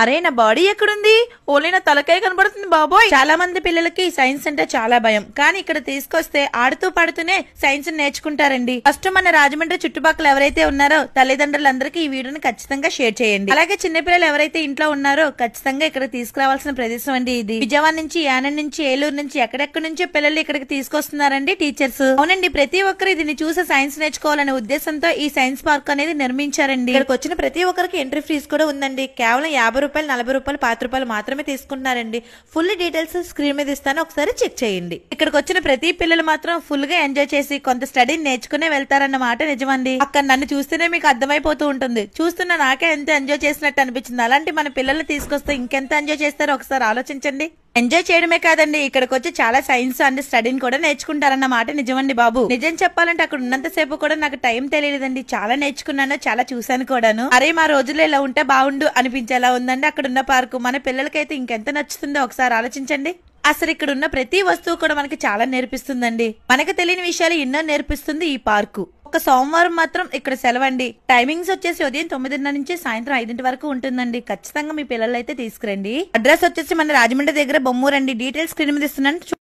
అరే నా బాడీ ఎక్కడుంది? ఓన్లీ నా తలకాయ కనబడుతుంది బాబోయ్. చాలా మంది పిల్లలకి సైన్స్ అంటే చాలా భయం, కానీ ఇక్కడ తీసుకొస్తే ఆడుతూ పాడుతూనే సైన్స్ నేర్చుకుంటారండి. ఫస్ట్ మన రాజమండ్రి చుట్టుపక్కల ఎవరైతే ఉన్నారో తల్లిదండ్రులందరికీ ఈ వీడియోని ఖచ్చితంగా షేర్ చేయండి. అలాగే చిన్నపిల్లలు ఎవరైతే ఇంట్లో ఉన్నారో ఖచ్చితంగా ఇక్కడ తీసుకురావాల్సిన ప్రదేశం అండి ఇది. విజయవాడ నుంచి, యానం నుంచి, ఏలూరు నుంచి, ఎక్కడెక్కడి నుంచో పిల్లలు ఇక్కడికి తీసుకొస్తున్నారండి టీచర్స్. అవునండి, ప్రతి ఒక్కరు దీన్ని చూసి సైన్స్ నేర్చుకోవాలనే ఉద్దేశంతో ఈ సైన్స్ పార్క్ అనేది నిర్మించారండి. ఇక్కడికి వచ్చిన ప్రతి ఒక్కరికి ఎంట్రీ ఫీజు కూడా ఉందండి. కేవలం 50 రూపాయలు, 40 రూపాయలు, 5 రూపాయలు మాత్రమే తీసుకుంటున్నారండి. ఫుల్ డీటెయిల్స్ స్క్రీన్ మీద ఇస్తాను, ఒకసారి చెక్ చేయండి. ఇక్కడికి వచ్చిన ప్రతి పిల్లలు మాత్రం ఫుల్ గా ఎంజాయ్ చేసి కొంత స్టడీ నేర్చుకునే వెళ్తారన్న మాట నిజమండి. అక్కడ నన్ను చూస్తేనే మీకు అర్థమైపోతూ ఉంటుంది. చూస్తున్న నాకే ఎంత ఎంజాయ్ చేసినట్టు అనిపించింది. అలాంటి మన పిల్లల్ని తీసుకొస్తే ఇంకెంత ఎంజాయ్ చేస్తారో ఒకసారి ఆలోచించండి. ఎంజాయ్ చేయడమే కాదండి, ఇక్కడికి వచ్చి చాలా సైన్స్ అండ్ స్టడీని కూడా నేర్చుకుంటారన్న మాట నిజమండి బాబు. నిజం చెప్పాలంటే అక్కడ ఉన్నంత సేపు కూడా నాకు టైం తెలియలేదండి. చాలా నేర్చుకున్నాను, చాలా చూసాను కూడాను. అరే మా రోజుల్లో ఇలా ఉంటే బాగుండు అనిపించేలా ఉందండి అక్కడ ఉన్న పార్కు. మన పిల్లలకైతే ఇంకెంత నచ్చుతుందో ఒకసారి ఆలోచించండి. అసలు ఇక్కడ ఉన్న ప్రతి వస్తువు కూడా మనకి చాలా నేర్పిస్తుందండి. మనకు తెలియని విషయాలు ఎన్నో నేర్పిస్తుంది ఈ పార్కు. ఒక సోమవారం మాత్రం ఇక్కడ సెలవండి. టైమింగ్స్ వచ్చేసి ఉదయం 9:30 నుంచి సాయంత్రం 5 వరకు ఉంటుందండి. ఖచ్చితంగా మీ పిల్లలు అయితే తీసుకురండి. అడ్రస్ వచ్చేసి మన రాజమండ్రి దగ్గర బొమ్మూరండి. డీటెయిల్స్ స్క్రీన్ మీద ఇస్తున్నాను.